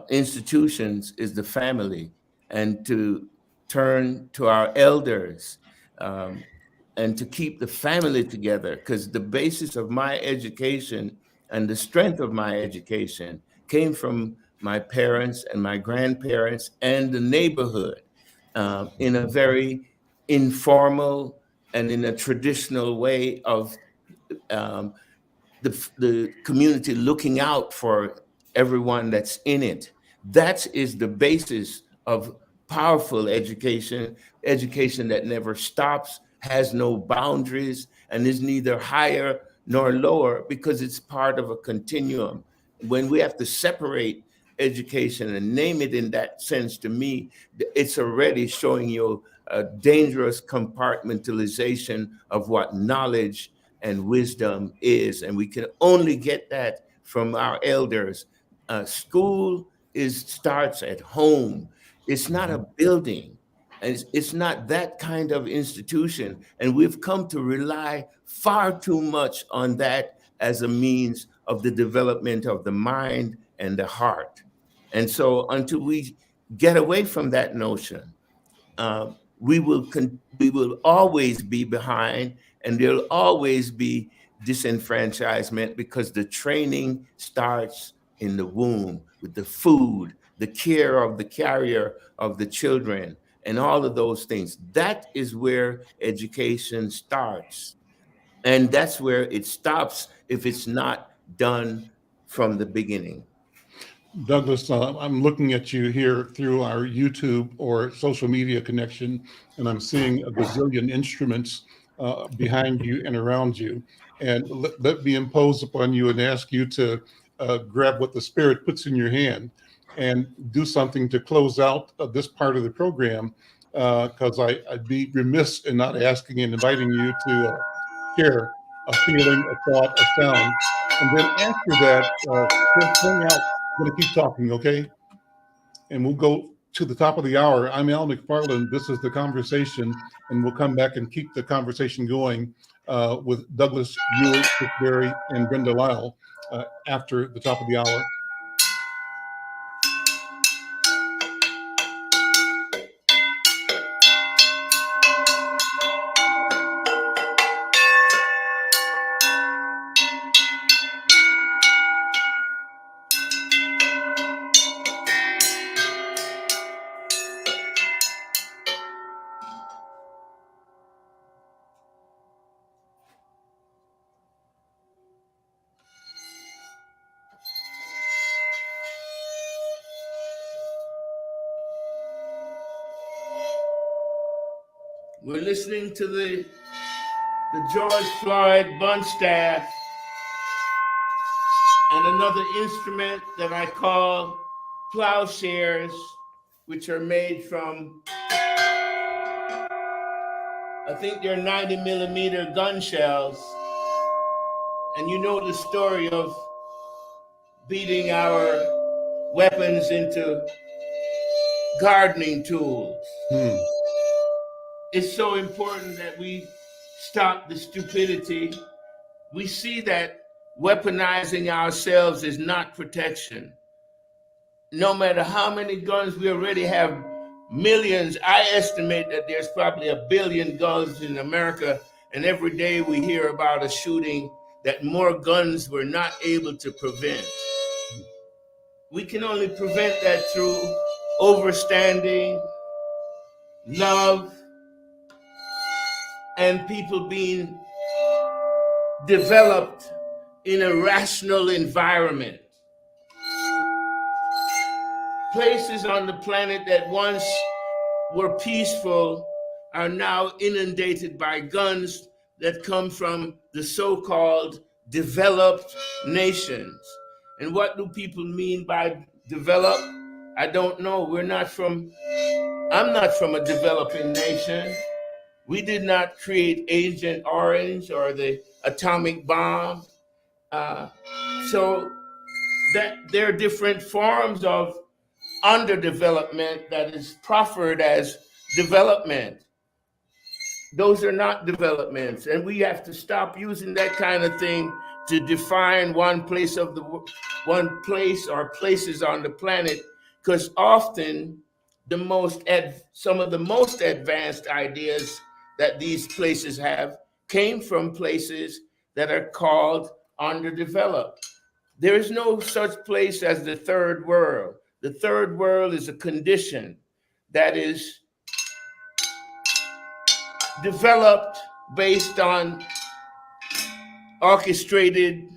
institutions is the family, and to turn to our elders and to keep the family together, because the basis of my education and the strength of my education came from my parents and my grandparents and the neighborhood in a very informal and in a traditional way of the community looking out for everyone that's in it. That is the basis of powerful education that never stops, has no boundaries, and is neither higher nor lower, because it's part of a continuum. When we have to separate education and name it in that sense, to me, it's already showing you a dangerous compartmentalization of what knowledge and wisdom is. And we can only get that from our elders. School starts at home. It's not a building, and it's not that kind of institution. And we've come to rely far too much on that as a means of the development of the mind and the heart. And so until we get away from that notion, we will always be behind, and there'll always be disenfranchisement, because the training starts in the womb with the food, the care of the carrier of the children, and all of those things. That is where education starts. And that's where it stops if it's not done from the beginning. Douglas, I'm looking at you here through our YouTube or social media connection, and I'm seeing a gazillion instruments behind you and around you. And let me impose upon you and ask you to grab what the Spirit puts in your hand and do something to close out this part of the program, because I'd be remiss in not asking and inviting you to share a feeling, a thought, a sound. And then after that, bring out. I'm going to keep talking, okay? And we'll go to the top of the hour. I'm Al McFarlane. This is The Conversation, and we'll come back and keep the conversation going with Douglas, Ewart, Berry, and Brenda Lyle after the top of the hour. We're listening to the George Floyd Bunch Staff and another instrument that I call plowshares, which are made from, I think they're 90 millimeter gun shells. And you know the story of beating our weapons into gardening tools. It's so important that we stop the stupidity. We see that weaponizing ourselves is not protection. No matter how many guns, we already have millions. I estimate that there's probably 1 billion guns in America, and every day we hear about a shooting that more guns were not able to prevent. We can only prevent that through overstanding, love, and people being developed in a rational environment. Places on the planet that once were peaceful are now inundated by guns that come from the so-called developed nations. And what do people mean by developed? I don't know. I'm not from a developing nation. We did not create Agent Orange or the atomic bomb. So that there are different forms of underdevelopment that is proffered as development. Those are not developments, and we have to stop using that kind of thing to define one place or places on the planet, because often some of the most advanced ideas that these places have came from places that are called underdeveloped. There is no such place as the third world. The third world is a condition that is developed based on orchestrated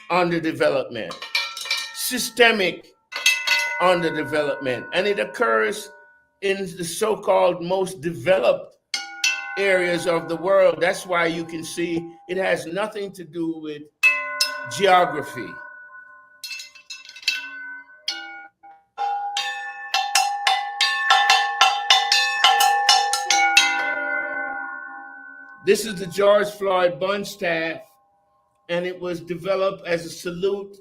underdevelopment, systemic underdevelopment, and it occurs in the so-called most developed areas of the world. That's why you can see it has nothing to do with geography. This is the George Floyd Bunch staff, and it was developed as a salute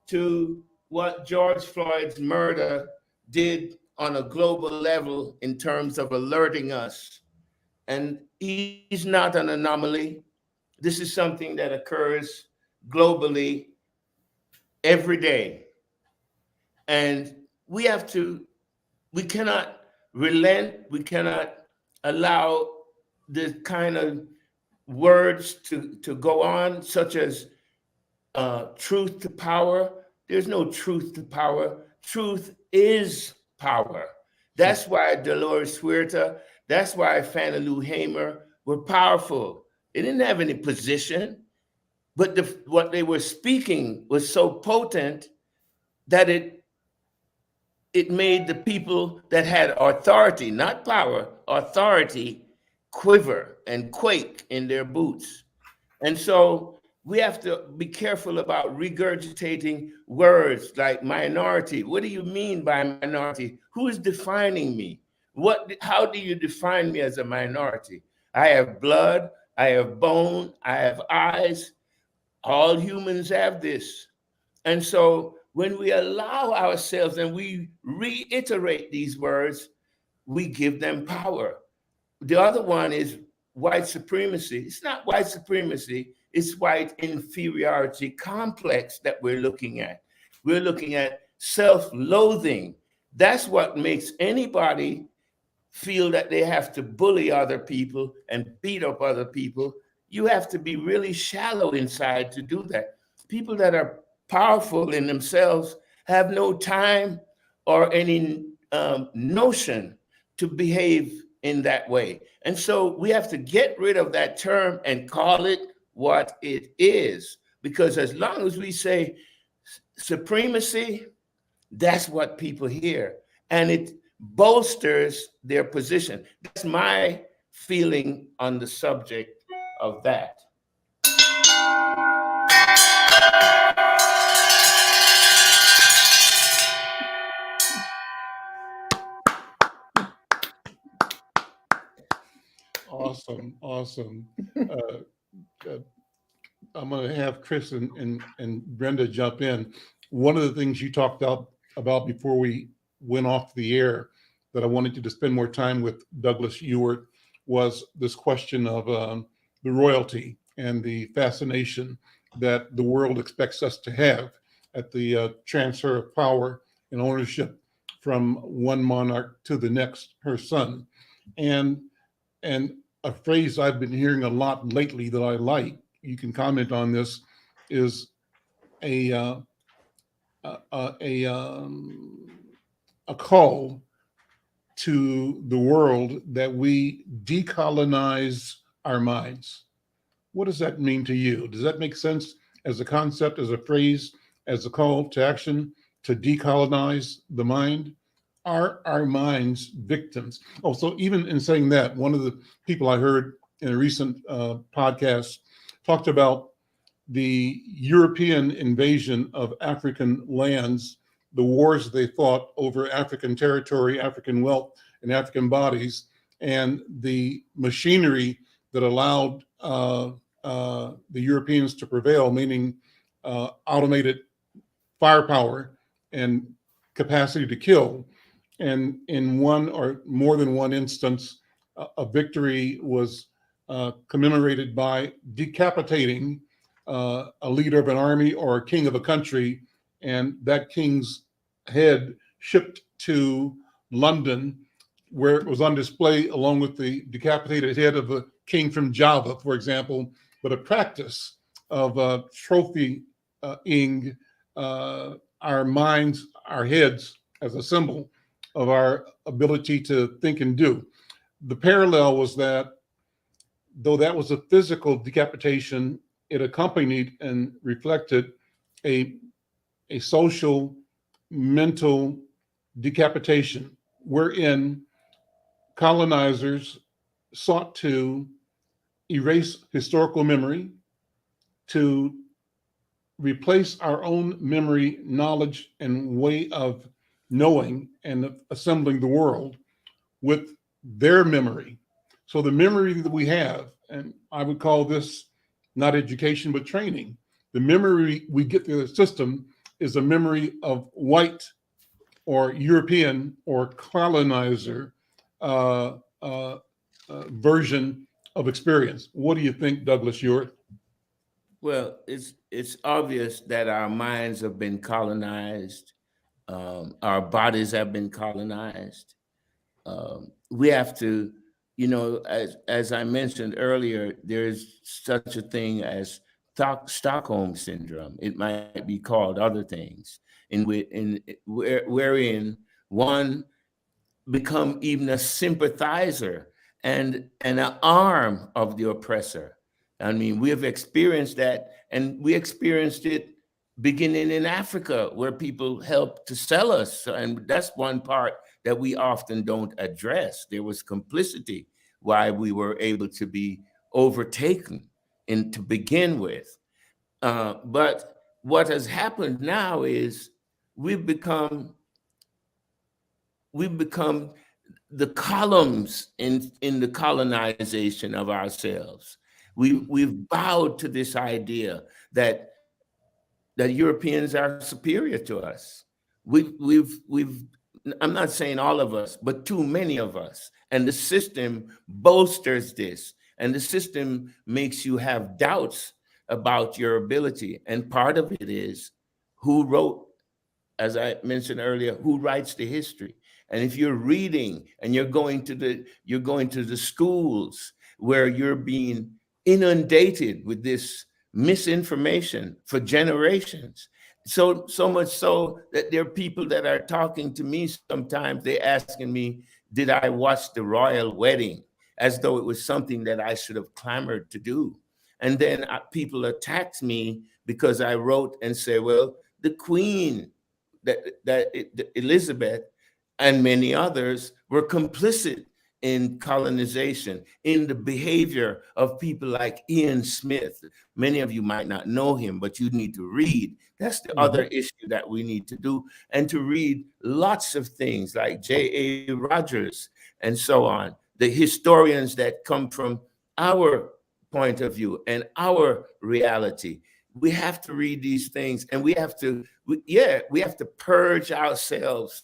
to what George Floyd's murder did on a global level in terms of alerting us. And he's not an anomaly. This is something that occurs globally every day. And we cannot relent, we cannot allow the kind of words to go on, such as truth to power. There's no truth to power. Truth is power. That's why Dolores Huerta, that's why Fannie Lou Hamer were powerful. They didn't have any position, but what they were speaking was so potent that it made the people that had authority, not power, authority, quiver and quake in their boots. And so we have to be careful about regurgitating words like minority. What do you mean by minority? Who is defining me? How do you define me as a minority? I have blood, I have bone, I have eyes. All humans have this. And so when we allow ourselves and we reiterate these words, we give them power. The other one is white supremacy. It's not white supremacy, it's white inferiority complex that we're looking at. We're looking at self-loathing. That's what makes anybody feel that they have to bully other people and beat up other people. You have to be really shallow inside to do that. People that are powerful in themselves have no time or any notion to behave in that way. And so we have to get rid of that term and call it what it is. Because as long as we say supremacy, that's what people hear. And it bolsters their position. That's my feeling on the subject of that. Awesome. I'm going to have Chris and Brenda jump in. One of the things you talked about before we went off the air that I wanted you to spend more time with Douglas Ewart was this question of the royalty and the fascination that the world expects us to have at the transfer of power and ownership from one monarch to the next, her son. And a phrase I've been hearing a lot lately that I like, you can comment on this, is a call to the world that we decolonize our minds. What does that mean to you? Does that make sense as a concept, as a phrase, as a call to action to decolonize the mind? Are our minds victims? Oh, so even in saying that, one of the people I heard in a recent podcast talked about the European invasion of African lands, the wars they fought over African territory, African wealth, and African bodies, and the machinery that allowed the Europeans to prevail, meaning automated firepower and capacity to kill. And in one or more than one instance, a victory was commemorated by decapitating a leader of an army or a king of a country, and that king's head shipped to London, where it was on display along with the decapitated head of a king from Java, for example. But a practice of trophying our minds, our heads, as a symbol of our ability to think and do. The parallel was that though that was a physical decapitation, it accompanied and reflected a social, mental decapitation, wherein colonizers sought to erase historical memory, to replace our own memory, knowledge, and way of knowing and assembling the world with their memory. So the memory that we have, and I would call this not education, but training. The memory we get through the system is a memory of white or European or colonizer version of experience. What do you think, Douglas Ewart? Well, it's obvious that our minds have been colonized. Our bodies have been colonized. We have to, as I mentioned earlier, there's such a thing as Stockholm Syndrome. It might be called other things, wherein one become even a sympathizer and an arm of the oppressor. I mean, we have experienced that, and we experienced it beginning in Africa, where people helped to sell us. And that's one part that we often don't address. There was complicity why we were able to be overtaken to begin with. But what has happened now is we've become the columns in the colonization of ourselves. We've bowed to this idea that Europeans are superior to us. I'm not saying all of us, but too many of us. And the system bolsters this. And the system makes you have doubts about your ability. And part of it is who wrote, as I mentioned earlier, who writes the history. And if you're reading and you're going to the schools where you're being inundated with this misinformation for generations, so much so that there are people that are talking to me sometimes, they're asking me, did I watch the royal wedding? As though it was something that I should have clamored to do. And then people attacked me because I wrote and say, well, the Queen, Elizabeth and many others were complicit in colonization, in the behavior of people like Ian Smith. Many of you might not know him, but you need to read. That's the other issue that we need to do, and to read lots of things like J.A. Rogers and so on, the historians that come from our point of view and our reality. We have to read these things, and we have to purge ourselves.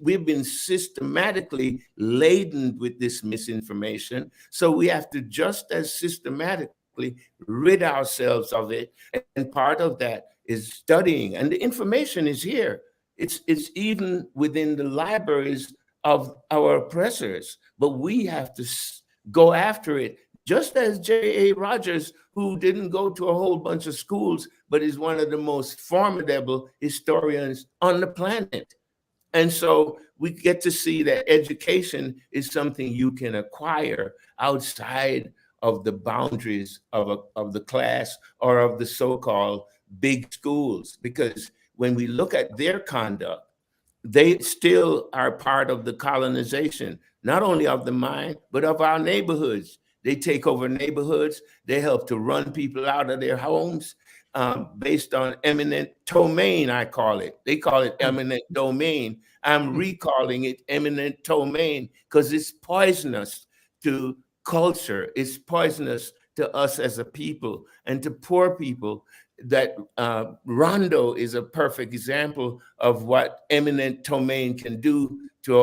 We've been systematically laden with this misinformation, so we have to just as systematically rid ourselves of it. And part of that is studying, and the information is here. It's even within the libraries of our oppressors, but we have to go after it. Just as J.A. Rogers, who didn't go to a whole bunch of schools, but is one of the most formidable historians on the planet. And so we get to see that education is something you can acquire outside of the boundaries of the class or of the so-called big schools. Because when we look at their conduct, they still are part of the colonization, not only of the mind, but of our neighborhoods. They take over neighborhoods. They help to run people out of their homes based on eminent domain, I call it. They call it eminent domain. I'm recalling it eminent domain because it's poisonous to culture. It's poisonous to us as a people and to poor people. That Rondo is a perfect example of what eminent domain can do to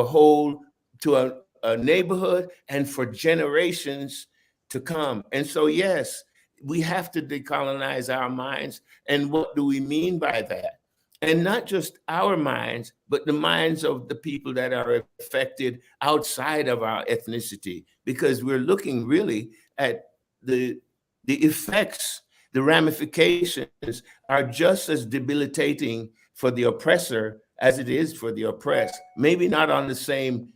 a neighborhood and for generations to come. And so, yes, we have to decolonize our minds. And what do we mean by that? And not just our minds, but the minds of the people that are affected outside of our ethnicity, because we're looking really at the effects. The ramifications are just as debilitating for the oppressor as it is for the oppressed. Maybe not on the same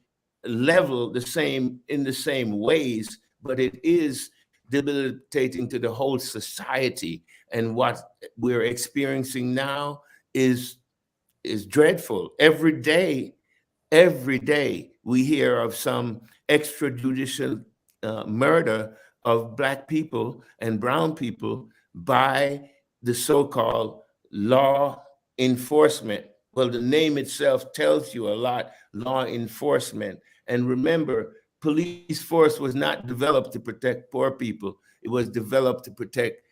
level, in the same ways, but it is debilitating to the whole society. And what we're experiencing now is dreadful. Every day we hear of some extrajudicial murder of Black people and brown people by the so-called law enforcement. Well, the name itself tells you a lot, law enforcement. And remember, police force was not developed to protect poor people. It was developed to protect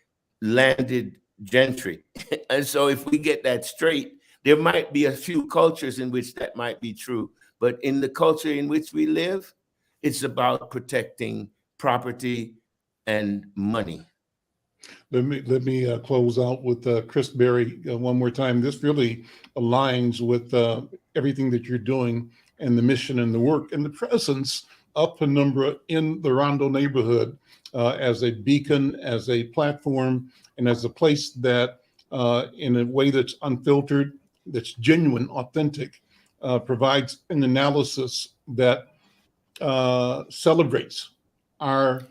landed gentry. And so if we get that straight, there might be a few cultures in which that might be true. But in the culture in which we live, it's about protecting property and money. Let me close out with Chris Berry one more time. This really aligns with everything that you're doing and the mission and the work and the presence of Penumbra in the Rondo neighborhood as a beacon, as a platform, and as a place that in a way that's unfiltered, that's genuine, authentic, provides an analysis that celebrates our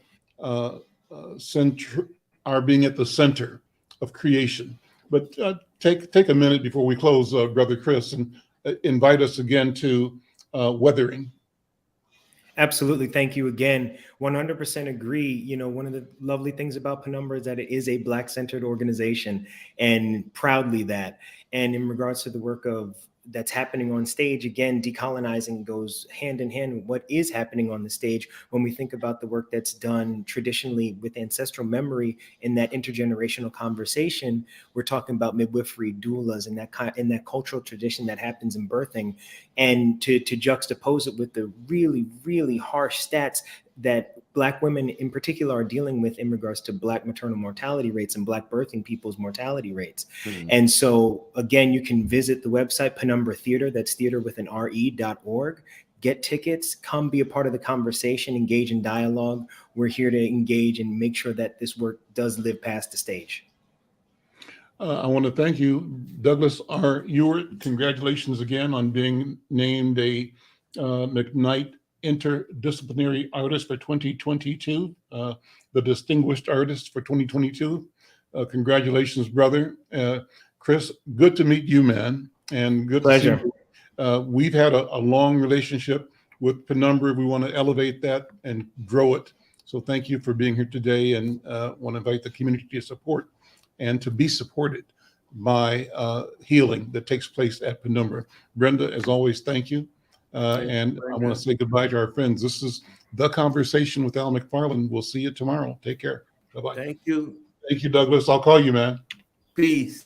our being at the center of creation. But take a minute before we close, Brother Chris, and invite us again to weathering. Absolutely. Thank you again. 100% agree. You know, one of the lovely things about Penumbra is that it is a Black-centered organization, and proudly that. And in regards to the work that's happening on stage, again, decolonizing goes hand in hand with what is happening on the stage when we think about the work that's done traditionally with ancestral memory in that intergenerational conversation. We're talking about midwifery, doulas, and that cultural tradition that happens in birthing, and to juxtapose it with the really, really harsh stats that Black women in particular are dealing with in regards to Black maternal mortality rates and Black birthing people's mortality rates. Mm-hmm. And so again, you can visit the website Penumbra Theater, that's theater with an RE.org. Get tickets, come be a part of the conversation, engage in dialogue. We're here to engage and make sure that this work does live past the stage. I want to thank you, Douglas R. Ewart. Congratulations again on being named a McKnight Interdisciplinary Artist for 2022, the Distinguished Artist for 2022. Congratulations, brother. Chris, good to meet you, man. And good Pleasure. to see you. We've had a long relationship with Penumbra. We want to elevate that and grow it. So thank you for being here today, and want to invite the community to support and to be supported by healing that takes place at Penumbra. Brenda, as always, thank you. And I want to say goodbye to our friends. This is The Conversation with Al McFarlane. We'll see you tomorrow. Take care. Bye-bye. Thank you. Thank you, Douglas. I'll call you, man. Peace.